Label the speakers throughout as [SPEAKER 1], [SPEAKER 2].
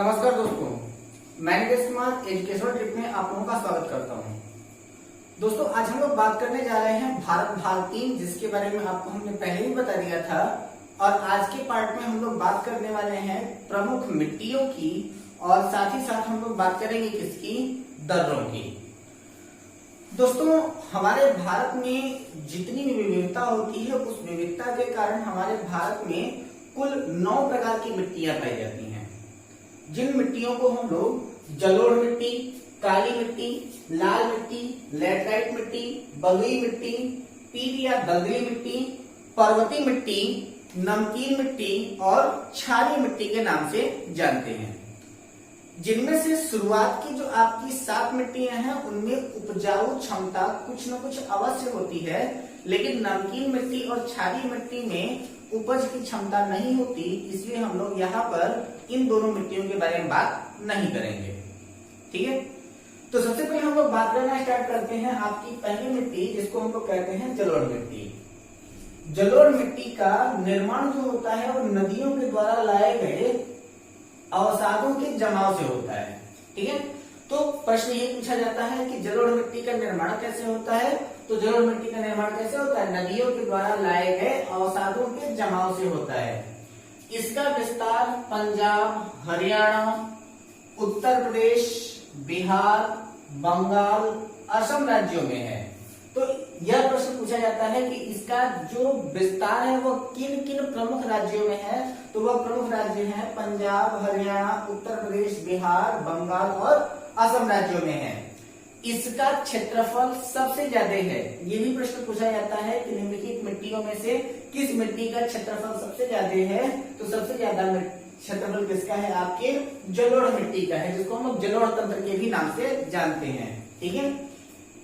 [SPEAKER 1] नमस्कार दोस्तों, मैं निकेश कुमार एजुकेशनल ट्रिप में आप लोगों का स्वागत करता हूं। दोस्तों, आज हम लोग बात करने जा रहे हैं भारत भाग 3, जिसके बारे में आपको हमने पहले ही बता दिया था। और आज के पार्ट में हम लोग बात करने वाले हैं प्रमुख मिट्टियों की, और साथ ही साथ हम लोग बात करेंगे किसकी, दर्रों की। दोस्तों, हमारे भारत में जितनी भी विविधता होती है, उस विविधता के कारण हमारे भारत में कुल 9 प्रकार की मिट्टियां पाई जाती हैं, जिन मिट्टियों को हम लोग जलोढ़ मिट्टी, काली मिट्टी, लाल मिट्टी, लैटराइट मिट्टी, बलुई मिट्टी, पीट या दलदली मिट्टी, पर्वतीय मिट्टी, नमकीन मिट्टी और क्षारीय मिट्टी के नाम से जानते हैं। जिनमें से शुरुआत की जो आपकी 7 मिट्टियां हैं, उनमें उपजाऊ क्षमता कुछ न कुछ अवश्य होती है, लेकिन नमकीन मिट्टी और क्षारीय मिट्टी में उपज की क्षमता नहीं होती। इसलिए हम लोग यहाँ पर इन दोनों मिट्टियों के बारे में बात नहीं करेंगे। ठीक है, तो सबसे पहले हम लोग बात करना स्टार्ट करते हैं आपकी पहली मिट्टी, जिसको हम लोग कहते हैं जलोढ़ मिट्टी। जलोढ़ मिट्टी का निर्माण जो होता है वो नदियों के द्वारा लाए गए अवसादों के जमाव से होता है। ठीक है, तो प्रश्न ये पूछा जाता है कि जलोढ़ मिट्टी का निर्माण कैसे होता है। तो जलोढ़ मिट्टी का निर्माण कैसे होता है, नदियों के द्वारा लाए गए अवसादों के जमाव से होता है। इसका विस्तार पंजाब, हरियाणा, उत्तर प्रदेश, बिहार, बंगाल, असम राज्यों में है। तो यह प्रश्न पूछा जाता है कि इसका जो विस्तार है वो किन किन प्रमुख राज्यों में है। तो वह प्रमुख राज्य हैं पंजाब, हरियाणा, उत्तर प्रदेश, बिहार, बंगाल और असम राज्यों में है। इसका क्षेत्रफल सबसे ज्यादा है। ये भी प्रश्न पूछा जाता है कि निम्नलिखित मिट्टियों में से किस मिट्टी का क्षेत्रफल सबसे ज्यादा है। तो सबसे ज्यादा क्षेत्रफल किसका है, आपके जलोढ़ मिट्टी का है, जिसको हम लोग जलोढ़ तंत्र के भी नाम से जानते हैं। ठीक है,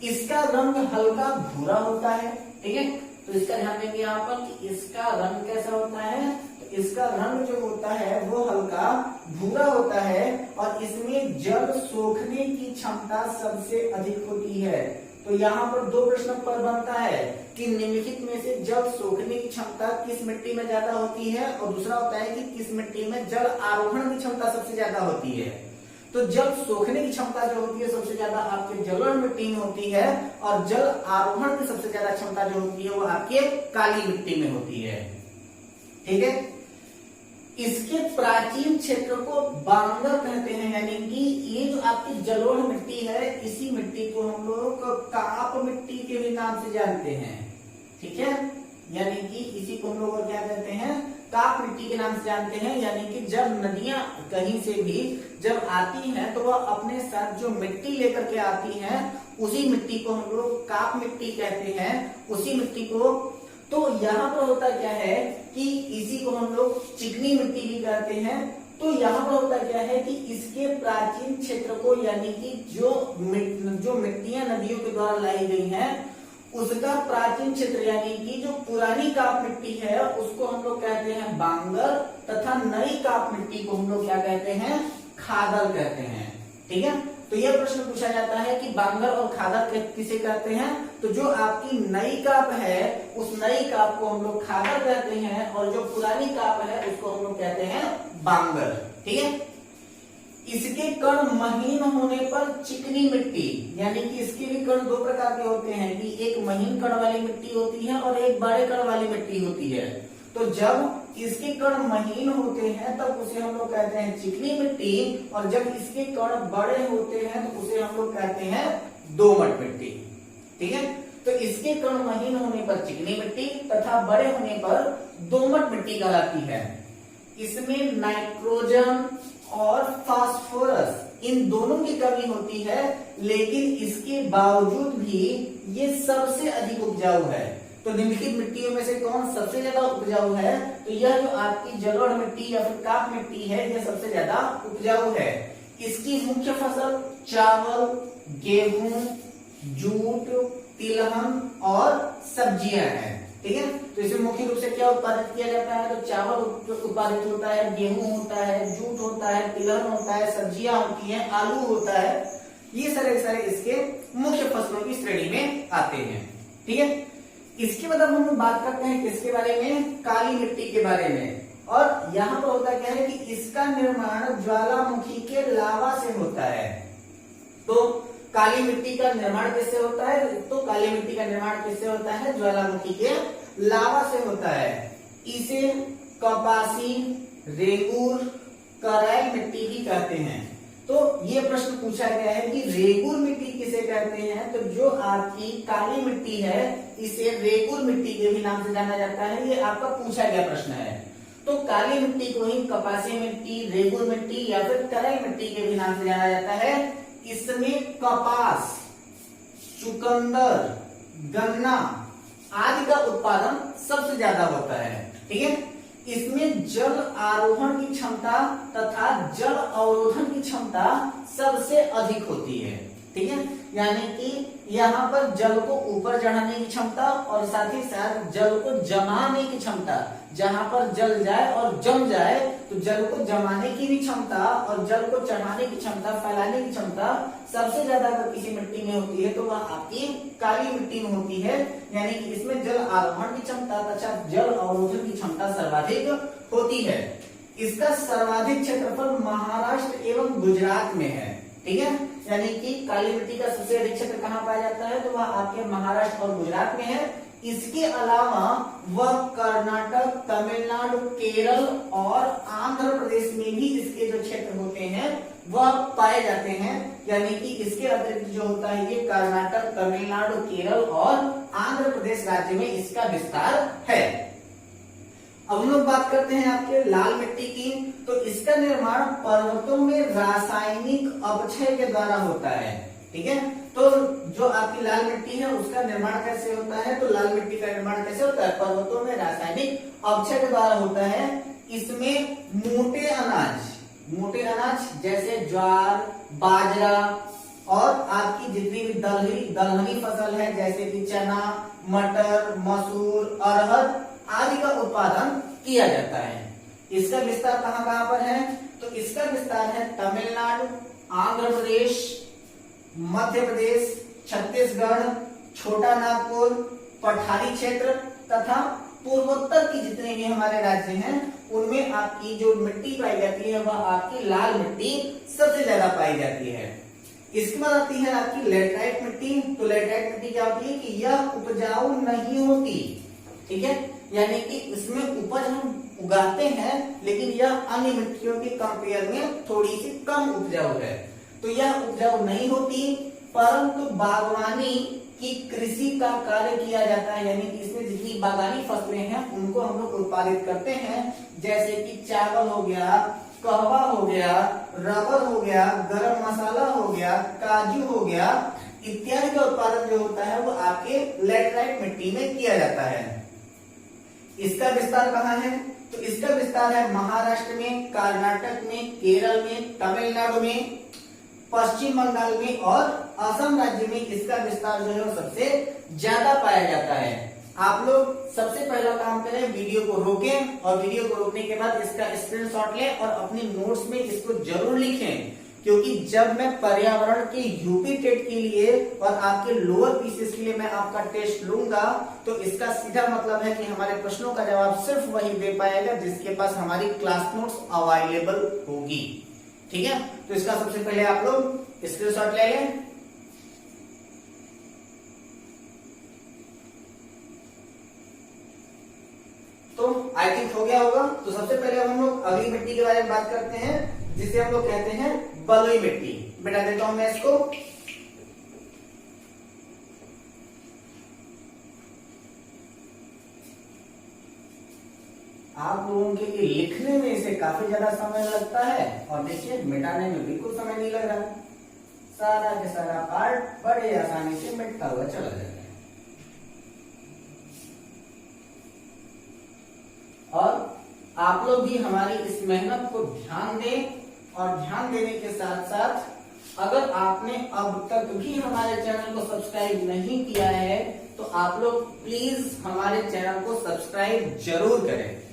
[SPEAKER 1] इसका रंग हल्का भूरा होता है। ठीक है, तो इसका ध्यान देंगे यहाँ पर कि इसका रंग कैसा होता है। तो इसका रंग जो होता है वो हल्का भूरा होता है, और इसमें जल सोखने की क्षमता सबसे अधिक होती है। तो यहाँ पर 2 प्रश्न पर बनता है कि निम्नलिखित में से जल सोखने की क्षमता किस मिट्टी में ज्यादा होती है, और दूसरा होता है कि किस मिट्टी में जल आरोहण की क्षमता सबसे ज्यादा होती है। तो जल सोखने की क्षमता जो होती है सबसे ज्यादा आपके जलोढ़ मिट्टी में होती है, और जल आरोहण की सबसे ज्यादा क्षमता जो होती है वो आपके काली मिट्टी में होती है। ठीक है, इसके प्राचीन क्षेत्र को बांगर कहते हैं, यानी कि ये जो आपकी जलोढ़ मिट्टी है, इसी मिट्टी को हम लोग काप मिट्टी के भी नाम से जानते हैं। ठीक है, यानी कि इसी को हम लोग क्या कहते हैं, काप मिट्टी के नाम से जानते हैं। यानी कि जब नदियां कहीं से भी जब आती हैं, तो वह अपने साथ जो मिट्टी लेकर के आती हैं, उसी मिट्टी को हम लोग काप मिट्टी कहते हैं, उसी मिट्टी को। तो यहाँ पर होता क्या है कि इसी को हम लोग चिकनी मिट्टी भी कहते हैं। तो यहाँ पर होता क्या है कि इसके प्राचीन क्षेत्र को, यानी कि जो मिट्टियां नदियों के द्वारा लाई गई हैं, उसका प्राचीन क्षेत्र यानी कि जो पुरानी काप मिट्टी है उसको हम लोग कहते हैं बांगर, तथा नई काप मिट्टी को हम लोग क्या कहते हैं, खादल कहते हैं। ठीक है, तो यह प्रश्न पूछा जाता है कि बांगर और खादल किसे कहते हैं। तो जो आपकी नई काप है, उस नई काप को हम लोग खादल कहते हैं, और जो पुरानी काप है उसको हम लोग कहते हैं बांगर। ठीक है, इसके कण महीन होने पर चिकनी मिट्टी, यानी कि इसके भी कण 2 प्रकार के होते हैं कि एक महीन कण वाली मिट्टी होती है और एक बड़े कण वाली मिट्टी होती है। तो जब इसके कण महीन होते हैं तब उसे हम लोग कहते हैं चिकनी मिट्टी, और जब इसके कण बड़े होते हैं तो उसे हम लोग कहते हैं दोमट मिट्टी। ठीक है, तो इसके कण महीन होने पर चिकनी मिट्टी तथा बड़े होने पर दोमट मिट्टी कहलाती है। इसमें नाइट्रोजन और फास्फोरस इन दोनों की कमी होती है, लेकिन इसके बावजूद भी ये सबसे अधिक उपजाऊ है। तो निम्नलिखित मिट्टियों में से कौन सबसे ज्यादा उपजाऊ है। तो यह जो आपकी जलोढ़ मिट्टी या फिर काप मिट्टी है, यह सबसे ज्यादा उपजाऊ है। इसकी मुख्य फसल चावल, गेहूं, जूट, तिलहन और सब्जियां हैं। ठीक है, तो इसमें मुख्य रूप से क्या उत्पादित किया जाता है। तो चावल उत्पादित होता है, गेहूं होता है, जूट होता है, तिलहन होता है, सब्जियां होती हैं, आलू होता है। ये सारे इसके मुख्य फसलों की श्रेणी में आते हैं। ठीक है, इसके बाद हम बात करते हैं किसके बारे में, काली मिट्टी के बारे में। और यहाँ पर होता क्या है कि इसका निर्माण ज्वालामुखी के लावा से होता है। तो काली मिट्टी का निर्माण किससे होता है? तो काली मिट्टी का निर्माण किससे होता है? ज्वालामुखी के लावा से होता है। इसे कपासी, रेगूर, करैल मिट्टी भी कहते हैं। तो ये प्रश्न पूछा गया है कि रेगूर मिट्टी किसे कहते हैं? तो जो आपकी काली मिट्टी है इसे रेगूर मिट्टी के भी नाम से जाना जाता है। ये आपका पूछा गया प्रश्न है। तो काली मिट्टी को ही कपासी मिट्टी, रेगूर मिट्टी या फिर करैल मिट्टी के भी नाम से जाना जाता है। इसमें कपास, चुकंदर, गन्ना आदि का उत्पादन सबसे ज्यादा होता है। ठीक है, इसमें जल आरोहण की क्षमता तथा जल अवरोधन की क्षमता सबसे अधिक होती है। ठीक है, यानी कि यहाँ पर जल को ऊपर चढ़ाने की क्षमता और साथ ही साथ जल को जमाने की क्षमता, जहां पर जल जाए और जम जाए तो जल को जमाने की भी क्षमता और जल को चढ़ाने की क्षमता, फैलाने की क्षमता सबसे ज्यादा अगर किसी मिट्टी में होती है तो वह आपकी काली मिट्टी में होती है। यानी कि इसमें जल आरोहण की क्षमता तथा जल अवरोधन की क्षमता सर्वाधिक होती है। इसका सर्वाधिक क्षेत्रफल महाराष्ट्र एवं गुजरात में है। ठीक है, यानी कि काली मिट्टी का सबसे अधिक क्षेत्र कहाँ पाया जाता है? तो वह आपके महाराष्ट्र और गुजरात में है। इसके अलावा वह कर्नाटक, तमिलनाडु, केरल और आंध्र प्रदेश में भी इसके जो क्षेत्र होते हैं वह पाए जाते हैं। यानी कि इसके अतिरिक्त जो होता है ये कर्नाटक, तमिलनाडु, केरल और आंध्र प्रदेश राज्य में इसका विस्तार है। अब हम लोग बात करते हैं आपके लाल मिट्टी की। तो इसका निर्माण पर्वतों में रासायनिक अपक्षय के द्वारा होता है। ठीक है, तो जो आपकी लाल मिट्टी है उसका निर्माण कैसे होता है? तो लाल मिट्टी का निर्माण कैसे होता है? पर्वतों में रासायनिक अपक्षय के द्वारा होता है। इसमें मोटे अनाज जैसे ज्वार, बाजरा और आपकी जितनी भी दलहनी फसल है जैसे कि चना, मटर, मसूर, अरहर आदि का उत्पादन किया जाता है। इसका विस्तार कहां कहां पर है? तो इसका विस्तार है तमिलनाडु, आंध्र प्रदेश, मध्य प्रदेश, छत्तीसगढ़, छोटा नागपुर, पठारी क्षेत्र तथा पूर्वोत्तर की जितने भी हमारे राज्य हैं उनमें आपकी जो मिट्टी पाई जाती है वह आपकी लाल मिट्टी सबसे ज्यादा पाई जाती है। इसके बाद आती है आपकी लेटराइट मिट्टी। तो लेटराइट मिट्टी क्या होती है कि यह उपजाऊ नहीं होती। ठीक है, यानी कि इसमें उपज हम उगाते हैं लेकिन यह अन्य मिट्टियों के कंपेयर में थोड़ी सी कम उपजाऊ है। तो यह उपजाऊ नहीं होती, परंतु बागवानी की कृषि का कार्य किया जाता है। यानी कि इसमें जितनी बागानी फसलें हैं उनको हम लोग उत्पादित करते हैं, जैसे कि चावल हो गया, कहवा हो गया, रबर हो गया, गरम मसाला हो गया, काजू हो गया इत्यादि का उत्पादन जो होता है वो आपके लेटराइट मिट्टी में किया जाता है। इसका विस्तार कहाँ है? तो इसका विस्तार है महाराष्ट्र में, कर्नाटक में, केरल में, तमिलनाडु में, पश्चिम बंगाल में और असम राज्य में इसका विस्तार जो है वो सबसे ज्यादा पाया जाता है। आप लोग सबसे पहला काम करें, वीडियो को रोकें और वीडियो को रोकने के बाद इसका स्क्रीनशॉट लें और अपनी नोट्स में इसको जरूर लिखें, क्योंकि जब मैं पर्यावरण के यूपी टेट के लिए और आपके लोअर पीसीएस के लिए मैं आपका टेस्ट लूंगा तो इसका सीधा मतलब है कि हमारे प्रश्नों का जवाब सिर्फ वही दे पाएगा जिसके पास हमारी क्लास नोट्स अवेलेबल होगी। ठीक है, तो इसका सबसे पहले आप लोग स्क्रीनशॉट ले लें। तो आई थिंक हो गया होगा। तो सबसे पहले हम लोग अगली मिट्टी के बारे में बात करते हैं जिसे हम लोग कहते हैं बलुई मिट्टी। बिठा देता हूं मैं इसको। आप लोगों के लिए लिखने में इसे काफी ज्यादा समय लगता है और देखिए मिटाने में बिल्कुल समय नहीं लग रहा। सारा के सारा पार्ट बड़े आसानी से मिटता हुआ चला जाता है। और आप लोग भी हमारी इस मेहनत को ध्यान दें और ध्यान देने के साथ साथ अगर आपने अब तक भी हमारे चैनल को सब्सक्राइब नहीं किया है तो आप लोग प्लीज हमारे चैनल को सब्सक्राइब जरूर करें।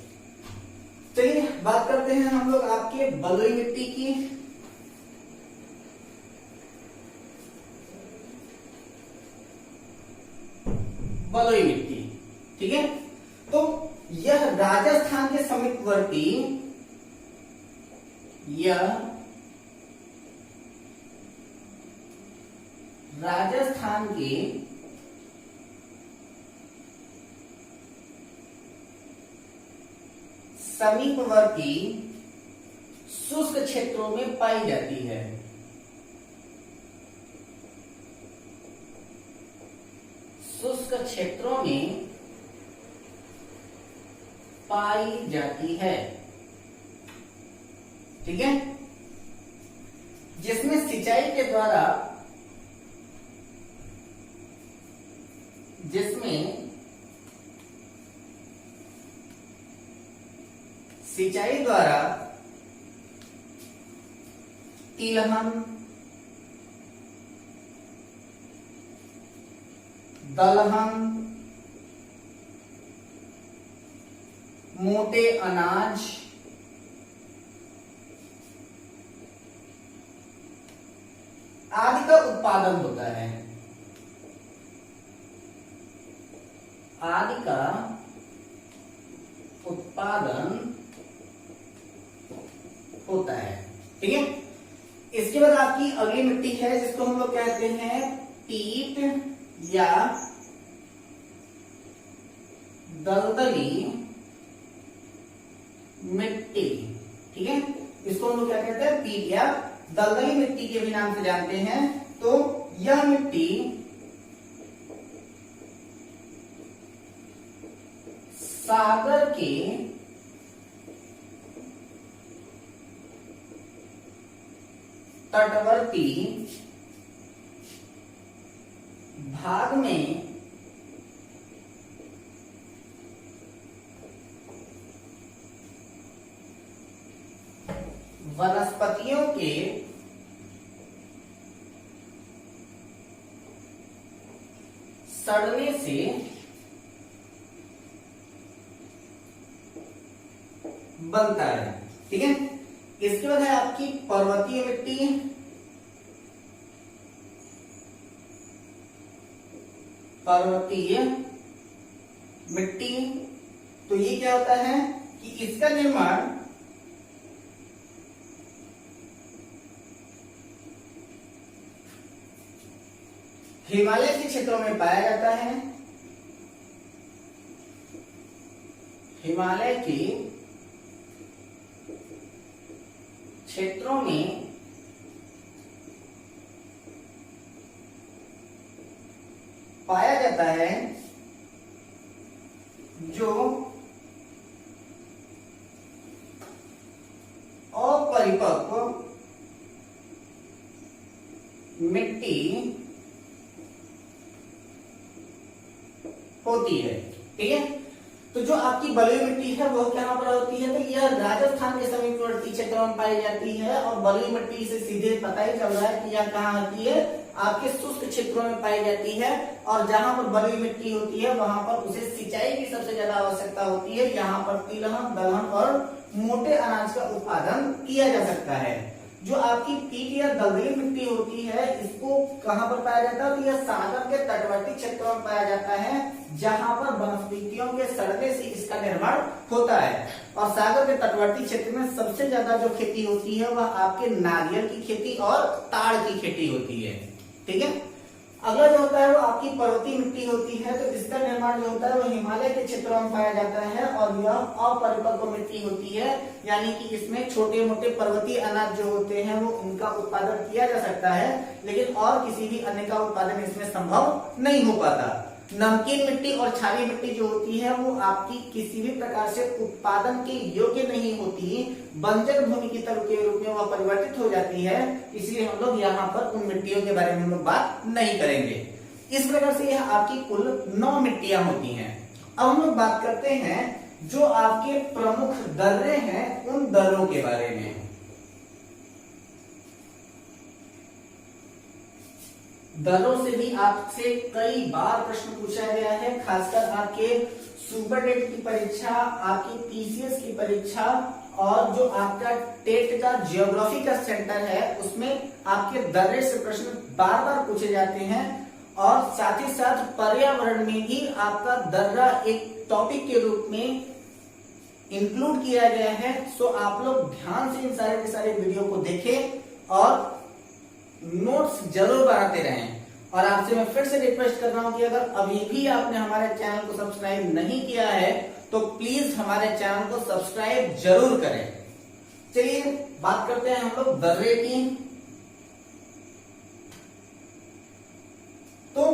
[SPEAKER 1] चलिए बात करते हैं हम लोग आपके बलुई मिट्टी की। बलुई मिट्टी, ठीक है। तो यह राजस्थान के समीपवर्ती, यह राजस्थान के समीपवर्ती शुष्क क्षेत्रों में पाई जाती है। शुष्क क्षेत्रों में पाई जाती है, ठीक है, जिसमें सिंचाई के द्वारा तिलहन, दलहन, मोटे अनाज, आदि का उत्पादन होता है। आदि का उत्पादन होता है, ठीक है। इसके बाद आपकी अगली मिट्टी है जिसको हम लोग कहते हैं पीट या दलदली मिट्टी, ठीक है। इसको हम लोग क्या कहते हैं, पीट या दलदली मिट्टी के भी नाम से जानते हैं। तो यह मिट्टी सागर के तटवर्ती भाग में वनस्पतियों के सड़ने से बनता है, ठीक है। इसके बाद है आपकी पर्वतीय मिट्टी। पर्वतीय मिट्टी, तो ये क्या होता है कि इसका निर्माण हिमालय के क्षेत्रों में पाया जाता है। हिमालय के क्षेत्रों में पाया जाता है, जो अपरिपक्व मिट्टी होती है, ठीक है। तो जो आपकी बलुई मिट्टी है वो कहां पर होती है, तो यह राजस्थान के समीपवर्ती क्षेत्रों में पाई जाती है। और बलुई मिट्टी से सीधे पता ही चल रहा है कि यह कहां होती है, आपके शुष्क क्षेत्रों में पाई जाती है। और जहां पर बलुई मिट्टी होती है वहां पर उसे सिंचाई की सबसे ज्यादा आवश्यकता होती है। यहाँ पर तिलहन, दलहन और मोटे अनाज का उत्पादन किया जा सकता है। जो आपकी पीट या दलदली मिट्टी होती है, इसको कहां पर पाया जाता है, तो यह सागर के तटवर्ती क्षेत्रों में पाया जाता है, जहां पर वनस्पतियों के सड़ने से इसका निर्माण होता है। और सागर के तटवर्ती क्षेत्र में सबसे ज्यादा जो खेती होती है वह आपके नारियल की खेती और ताड़ की खेती होती है, ठीक है। अगला जो होता है वो आपकी पर्वतीय मिट्टी होती है, तो इसका निर्माण जो होता है वो हिमालय के क्षेत्रों में पाया जाता है। और यह अपरिपक्व मिट्टी होती है, यानी कि इसमें छोटे मोटे पर्वतीय अनाज जो होते हैं वो उनका उत्पादन किया जा सकता है, लेकिन और किसी भी अन्य का उत्पादन इसमें संभव नहीं हो पाता। नमकीन मिट्टी और क्षारीय मिट्टी जो होती है वो आपकी किसी भी प्रकार से उत्पादन के योग्य नहीं होती, बंजर भूमि की तरह के रूप में वह परिवर्तित हो जाती है। इसलिए हम लोग यहाँ पर उन मिट्टियों के बारे में हम लोग बात नहीं करेंगे। इस प्रकार से यह आपकी कुल 9 मिट्टियां होती हैं। अब हम लोग बात करते हैं जो आपके प्रमुख दर्रे हैं उन दर्रों के बारे में। दर्रों से भी आपसे कई बार प्रश्न पूछा गया है, खासकर आपके सुपर टेट की परीक्षा, आपकी पीसीएस की परीक्षा और जो आपका टेट का ज्योग्राफी का सेंटर है उसमें आपके दर्रे से प्रश्न बार बार पूछे जाते हैं। और साथ ही साथ पर्यावरण में भी आपका दर्रा एक टॉपिक के रूप में इंक्लूड किया गया है। सो आप लोग ध्यान से इन सारे के सारे वीडियो को देखें और नोट्स जरूर बनाते रहें। और आपसे मैं फिर से रिक्वेस्ट कर रहा हूं कि अगर अभी भी आपने हमारे चैनल को सब्सक्राइब नहीं किया है तो प्लीज हमारे चैनल को सब्सक्राइब जरूर करें। चलिए बात करते हैं हम लोग दर्रे की। तो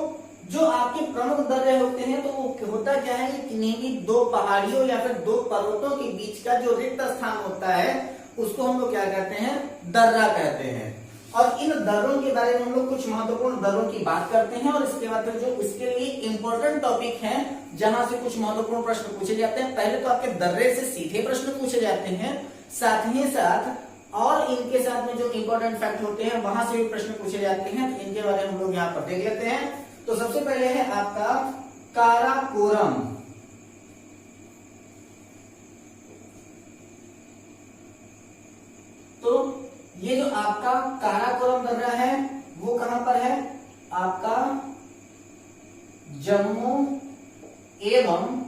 [SPEAKER 1] जो आपके प्रमुख दर्रे होते हैं तो वो होता क्या है कि किन्हीं भी दो पहाड़ियों या फिर दो पर्वतों के बीच का जो रिक्त स्थान होता है उसको हम लोग क्या कहते हैं, दर्रा कहते हैं। और इन दर्रों के बारे में हम लोग कुछ महत्वपूर्ण दर्रों की बात करते हैं और इसके बाद फिर जो इसके लिए इंपॉर्टेंट टॉपिक हैं जहां से कुछ महत्वपूर्ण प्रश्न पूछे जाते हैं। पहले तो आपके दर्रे से सीधे प्रश्न पूछे जाते हैं, साथ ही साथ और इनके साथ में जो इंपॉर्टेंट फैक्ट होते हैं वहां से भी प्रश्न पूछे जाते हैं। तो इनके बारे में हम लोग यहाँ पर देख लेते हैं। तो सबसे पहले है आपका काराकोरम। तो ये जो आपका काराकोरम दर्रा है वो कहां पर है, आपका जम्मू एवं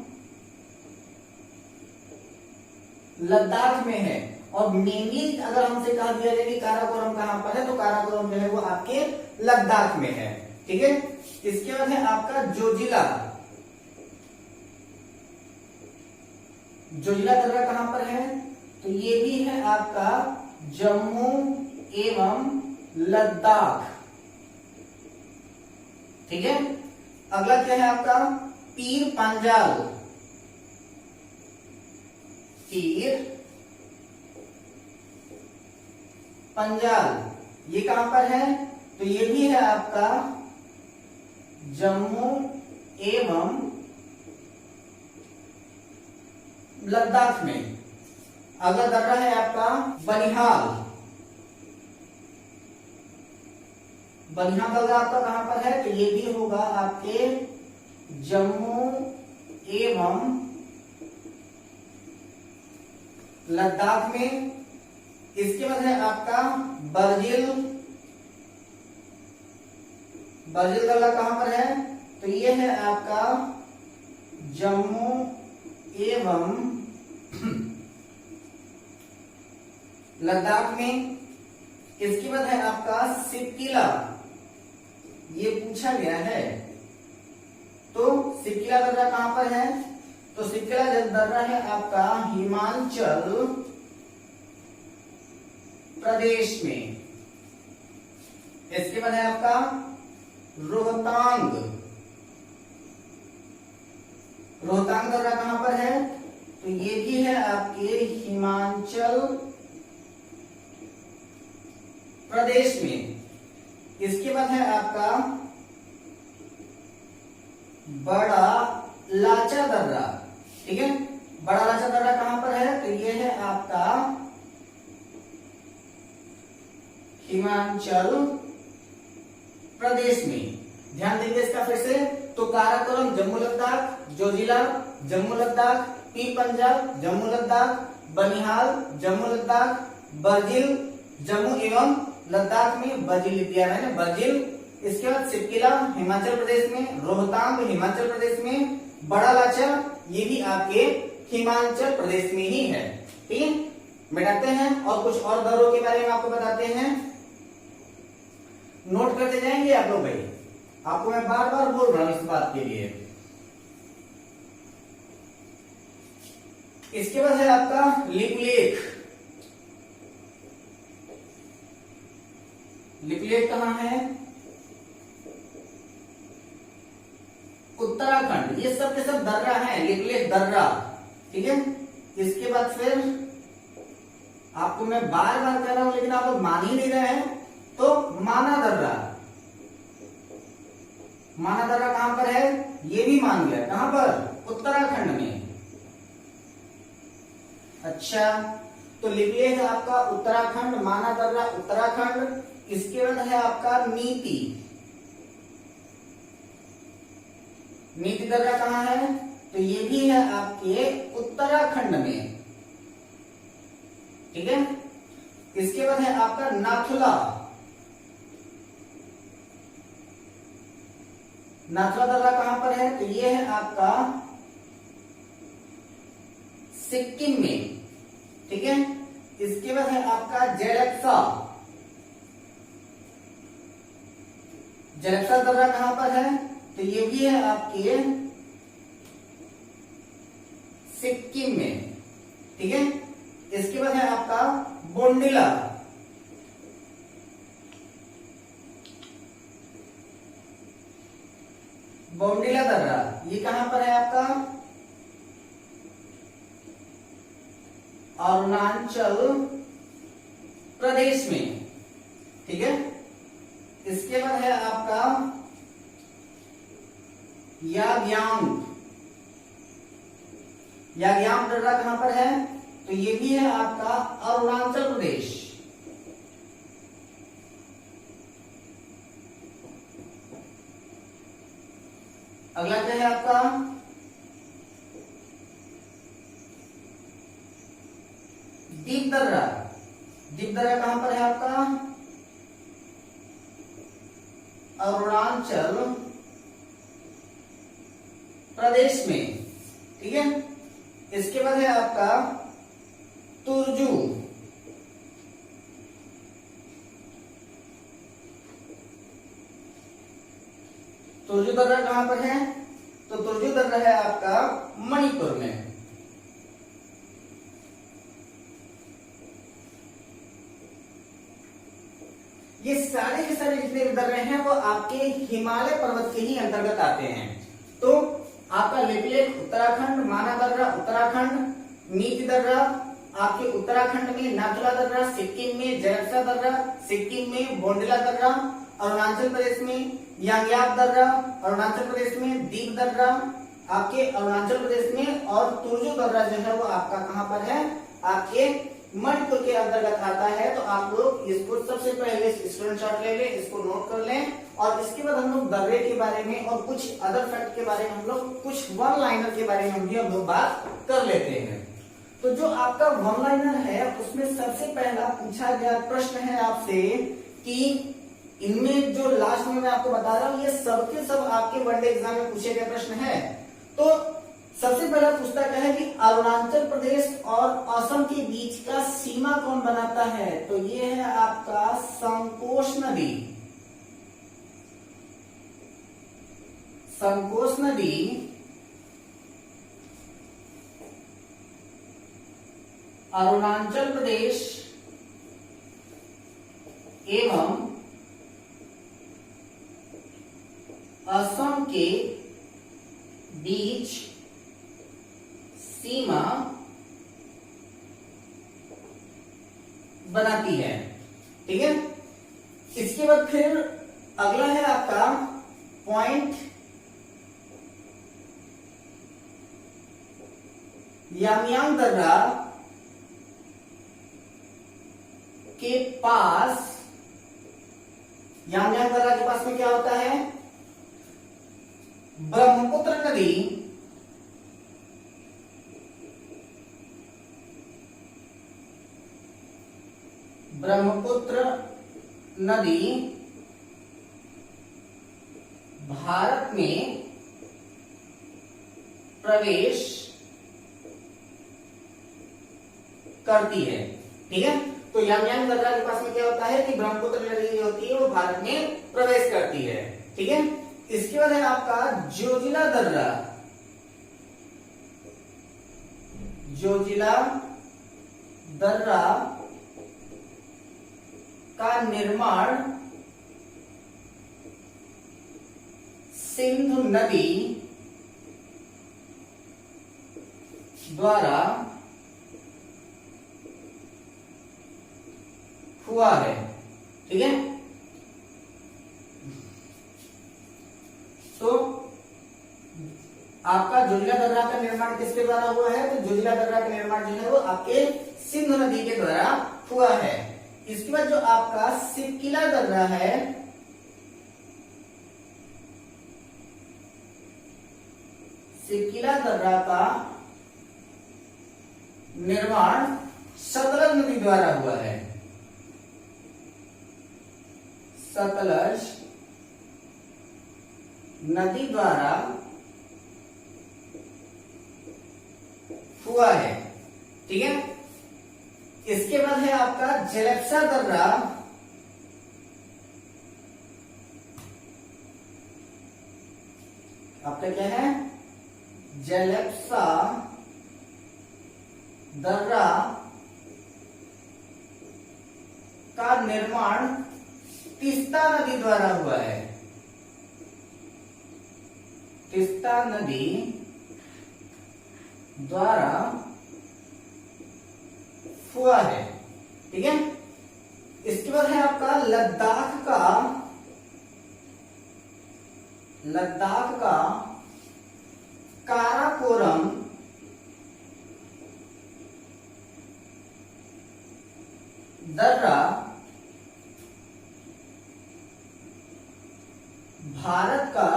[SPEAKER 1] लद्दाख में है। और मेनली अगर हमसे कहा दिया जाए कि काराकोरम कहां पर है तो काराकोरम जो है वो आपके लद्दाख में है। ठीक है, इसके बाद है आपका जोजिला। जोजिला दर्रा कहां पर है, तो ये भी है आपका जम्मू एवं लद्दाख। ठीक है, अगला क्या है आपका पीर पंजाल। पीर पंजाल ये कहां पर है, तो ये भी है आपका जम्मू एवं लद्दाख में। अगला दर्रा है आपका बनिहाल। बनिहाल दर्रा आपका कहां पर है, तो ये भी होगा आपके जम्मू एवं लद्दाख में। इसके बाद है आपका बर्जिल। बर्जिल दर्रा कहां पर है, तो ये है आपका जम्मू एवं लद्दाख में। इसके बाद है आपका सिपकिला। ये पूछा गया है, तो सिपकिला दर्रा कहां पर है, तो सिपकिला दर्रा है आपका हिमाचल प्रदेश में। इसके बाद है आपका रोहतांग। रोहतांग दर्रा कहां पर है, तो ये भी है आपके हिमाचल प्रदेश में। इसके बाद है आपका बड़ा लाचा दर्रा। ठीक है, बड़ा लाचा दर्रा कहां पर है, तो ये है आपका हिमाचल प्रदेश में। ध्यान देंगे इसका फिर से, तो काराकोरम जम्मू लद्दाख, जोजिला जम्मू लद्दाख, पीर पंजाल जम्मू लद्दाख, बनिहाल जम्मू लद्दाख, बर्जिल जम्मू एवं लद्दाख में, बर्जिल लिया मैंने बर्जिल। इसके बाद सिपकिला हिमाचल प्रदेश में, रोहतांग हिमाचल प्रदेश में, बड़ा लाचा ये भी आपके हिमाचल प्रदेश में ही है। ठीक है, मिटाते हैं और कुछ और दर्रों के बारे में आपको बताते हैं। नोट करते जाएंगे आप लोग भाई, आपको मैं बार बार बोल रहा हूं इस बात के लिए। इसके बाद है आपका लिपुलेख। लिपुलेख कहां है, उत्तराखंड। ये सब के सब दर्रा है, लिपुलेख दर्रा। ठीक है, इसके बाद फिर आपको मैं बार बार कह रहा हूं लेकिन आप लोग मान ही नहीं रहे हैं, तो माना दर्रा। माना दर्रा कहां पर है, ये भी मान गया, कहां पर, उत्तराखंड में। अच्छा, तो लिपुलेख है आपका उत्तराखंड, माना दर्रा उत्तराखंड। इसके बाद है आपका नीति। नीति दर्रा कहां है, तो ये भी है आपके उत्तराखंड में। ठीक है, इसके बाद है आपका नाथुला। नाथुला दर्रा कहां पर है, तो ये है आपका सिक्किम में, ठीक है। इसके बाद है आपका जेलेप्सा। जेलेप्सा दर्रा कहां पर है? तो ये भी है आपके सिक्किम में, ठीक है। इसके बाद है आपका बोंडिला। बोंडिला दर्रा ये कहां पर है आपका? अरुणाचल प्रदेश में, ठीक है। इसके बाद है आपका याग्यांग। याग्यांग दर्रा कहां पर है? तो ये भी है आपका अरुणाचल प्रदेश। अगला क्या है आपका? दीप दर्रा। दीप दर्रा कहां पर है आपका? अरुणाचल प्रदेश में, ठीक है। इसके बाद है आपका तुर्जू। तुर्जू दर्रा कहां पर है? तो तुर्जू दर्रा है आपका मणिपुर में। ये सारे के सारे जितने भी दर्रे हैं वो आपके हिमालय पर्वत के ही अंतर्गत आते हैं। तो आपका लिपलेख उत्तराखंड, माना दर्रा उत्तराखंड, नीच दर्रा आपके उत्तराखंड में, नाथुला दर्रा सिक्किम में, जेलेप्सा दर्रा सिक्किम में, बोंडिला दर्रा अरुणाचल प्रदेश में, यांग्यांग दर्रा अरुणाचल प्रदेश में, दीप दर्रा आपके अरुणाचल प्रदेश में, और तुर्जू दर्रा जो है वो आपका कहां पर है? आपके मणिपुर के अंतर्गत आता है। तो आप लोग इसको सबसे पहले स्क्रीनशॉट ले लें, इसको नोट कर लें, और इसके बाद हम लोग दर्रे के बारे में और कुछ अदर फैक्ट के बारे में हम लोग कुछ वन लाइनर के बारे में भी हम लोग बात कर लेते हैं। तो जो आपका वन लाइनर है उसमें सबसे पहला पूछा गया प्रश्न है आपसे कि इनमें जो लास्ट में मैं आपको बता रहा हूं ये सबके सब आपके वनडे एग्जाम में पूछे गए प्रश्न है। तो सबसे पहला पूछता क्या है कि अरुणाचल प्रदेश और असम के बीच का सीमा कौन बनाता है? तो ये है आपका संकोश नदी। संकोश नदी अरुणाचल प्रदेश एवं असम के बीच सीमा बनाती है, ठीक है। इसके बाद फिर अगला है आपका पॉइंट यामयांग दर्रा के पास, यामयांग दर्रा के पास में क्या होता है? ब्रह्मपुत्र नदी भारत में प्रवेश करती है, ठीक है। तो यामयांग दर्रा के पास में क्या होता है कि ब्रह्मपुत्र नदी जो होती है वो भारत में प्रवेश करती है, ठीक है। इसके बाद है आपका जोजिला दर्रा। जोजिला दर्रा का निर्माण सिंधु नदी द्वारा हुआ है, ठीक है। तो आपका जोजिला दर्रा का निर्माण किसके द्वारा हुआ है? तो जोजिला दर्रा का निर्माण जो है वो आपके सिंधु नदी के द्वारा हुआ है। इसके बाद जो आपका सिक्किला दर्रा है, सिक्किला दर्रा का निर्माण सतलज नदी द्वारा हुआ है। सतलज नदी द्वारा हुआ है, ठीक है। इसके बाद है आपका जलेप्सा दर्रा, आपका क्या है, जलेप्सा दर्रा का निर्माण तीस्ता नदी द्वारा हुआ है। तीस्ता नदी द्वारा हुआ है, ठीक है। इसके बाद है आपका लद्दाख का काराकोरम दर्रा भारत का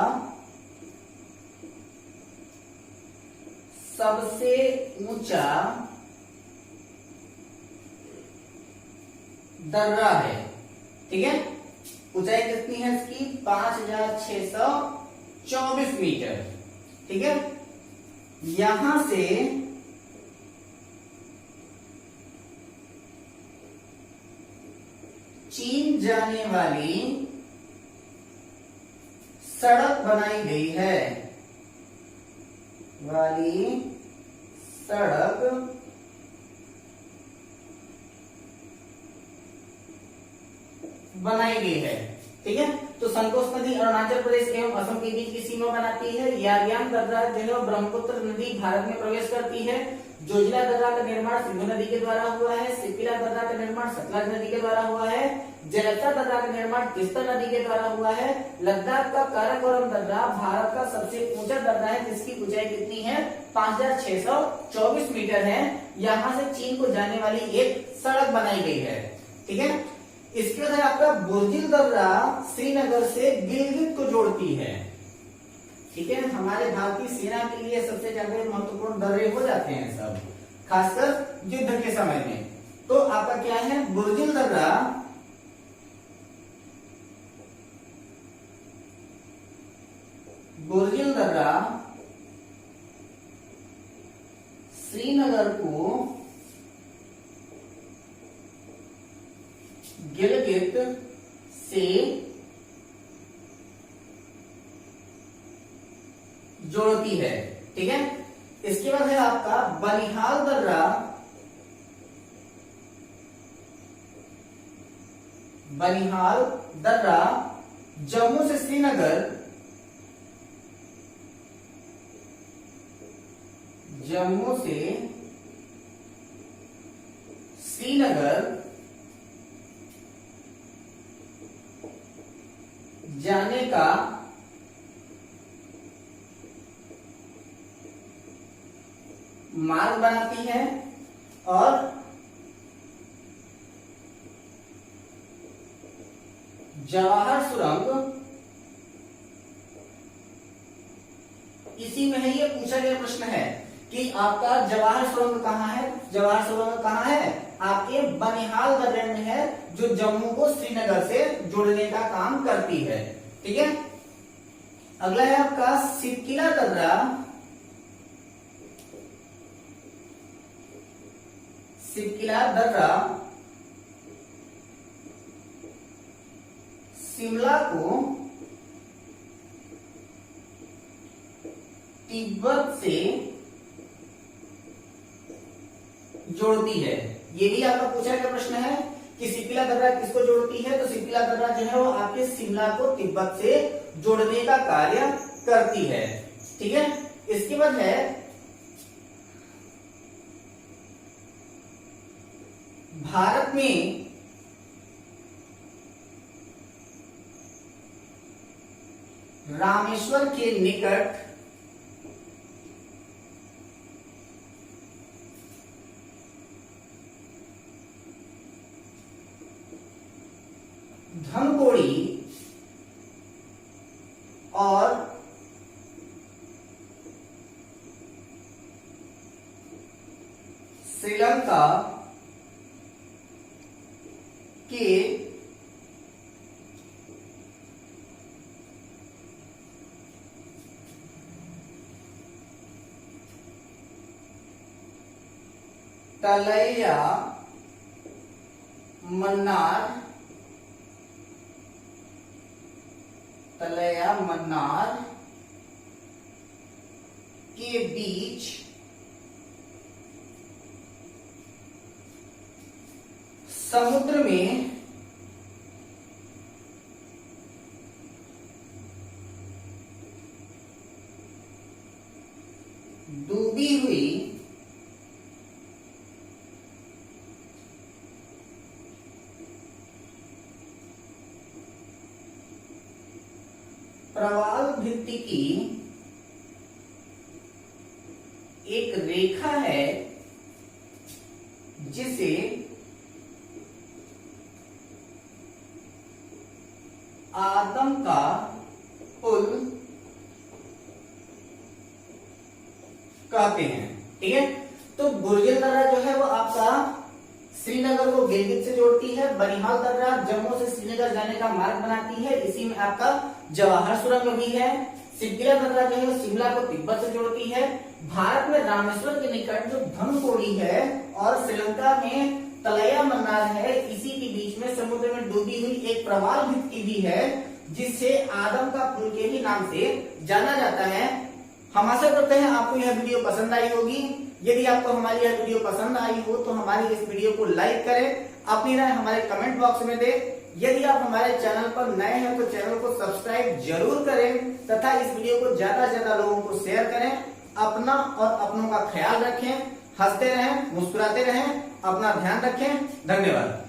[SPEAKER 1] सबसे ऊंचा दर्रा है, ठीक है। ऊंचाई कितनी है इसकी, 5624 मीटर, ठीक है। यहां से चीन जाने वाली सड़क बनाई गई है, सड़क बनाई गई है, ठीक है। तो संतोष नदी अरुणाचल प्रदेश एवं असम के बीच की सीमा बनाती है। यारियांग दर्रा जो है ब्रह्मपुत्र नदी भारत में प्रवेश करती है। जोजिला दर्रा का निर्माण सिंधु नदी के द्वारा हुआ है। सिपिला दर्रा का निर्माण सतलज नदी के द्वारा हुआ है। जलेप्सा दर्रा का निर्माण तीस्ता नदी के द्वारा हुआ है। लद्दाख का काराकोरम दर्रा भारत का सबसे ऊंचा दर्रा है, जिसकी ऊंचाई कितनी है, 5624 मीटर है। यहाँ से चीन को जाने वाली एक सड़क बनाई गई है, ठीक है। इसके बाद आपका बुर्जिल दर्रा श्रीनगर से गिलगित को जोड़ती है, ठीक है। हमारे भारतीय सेना के लिए सबसे ज्यादा महत्वपूर्ण दर्रे हो जाते हैं सब, खासकर युद्ध के समय में। तो आपका क्या है, बुर्जिल दर्रा श्रीनगर को गिलगित से जोड़ती है, ठीक है। इसके बाद है आपका बनिहाल दर्रा, जम्मू से श्रीनगर, जाने का मार्ग बनाती है और जवाहर सुरंग इसी में है। ये पूछा गया प्रश्न है कि आपका जवाहर सुरंग कहाँ है। जवाहर सुरंग कहाँ है, आपके बनिहाल दर्रे में है, जो जम्मू को श्रीनगर से जोड़ने का काम करती है, ठीक है। अगला है आपका सिरकिला दर्रा, शिमला को तिब्बत से जोड़ती है। ये भी आपका पूछा गया प्रश्न है कि सिपिला दर्रा किसको जोड़ती है। तो सिपिला दर्रा जो है वो आपके शिमला को तिब्बत से जोड़ने का कार्य करती है, ठीक है। इसके बाद है भारत में रामेश्वर के निकट धनकोड़ी और श्रीलंका के तलैया मन्नार, तलैया मन्नार के बीच समुद्र में डूबी हुई प्रवाल भित्ति की एक रेखा है जिसे आदम का पुल कहते हैं। ठीक है, तो बुर्जिल दर्रा जो है वो आपका श्रीनगर को गिलगित से जोड़ती है। बनिहाल दर्रा जम्मू से श्रीनगर जाने का मार्ग बनाती है, इसी में आपका जवाहर सुरंग भी है। सिद्धिया दर्रा जो है शिमला को तिब्बत से जोड़ती है। भारत में रामेश्वर के निकट जो धनकोड़ी है और श्रीलंका में तलैया मन्नार है, इसी के बीच में समुद्र में डूबी हुई एक प्रवाल भित्ति भी है जिसे आदम का पुल के ही नाम से जाना जाता है। हम आशा करते हैं आपको यह वीडियो पसंद आई होगी। यदि आपको हमारी यह वीडियो पसंद आई हो तो हमारी इस वीडियो को लाइक करें, अपनी राय हमारे कमेंट बॉक्स में दें। यदि आप हमारे चैनल पर नए हैं तो चैनल को सब्सक्राइब जरूर करें तथा इस वीडियो को ज्यादा से ज्यादा लोगों को शेयर करें। अपना और अपनों का ख्याल रखें, हंसते रहें, मुस्कुराते रहें, अपना ध्यान रखें। धन्यवाद।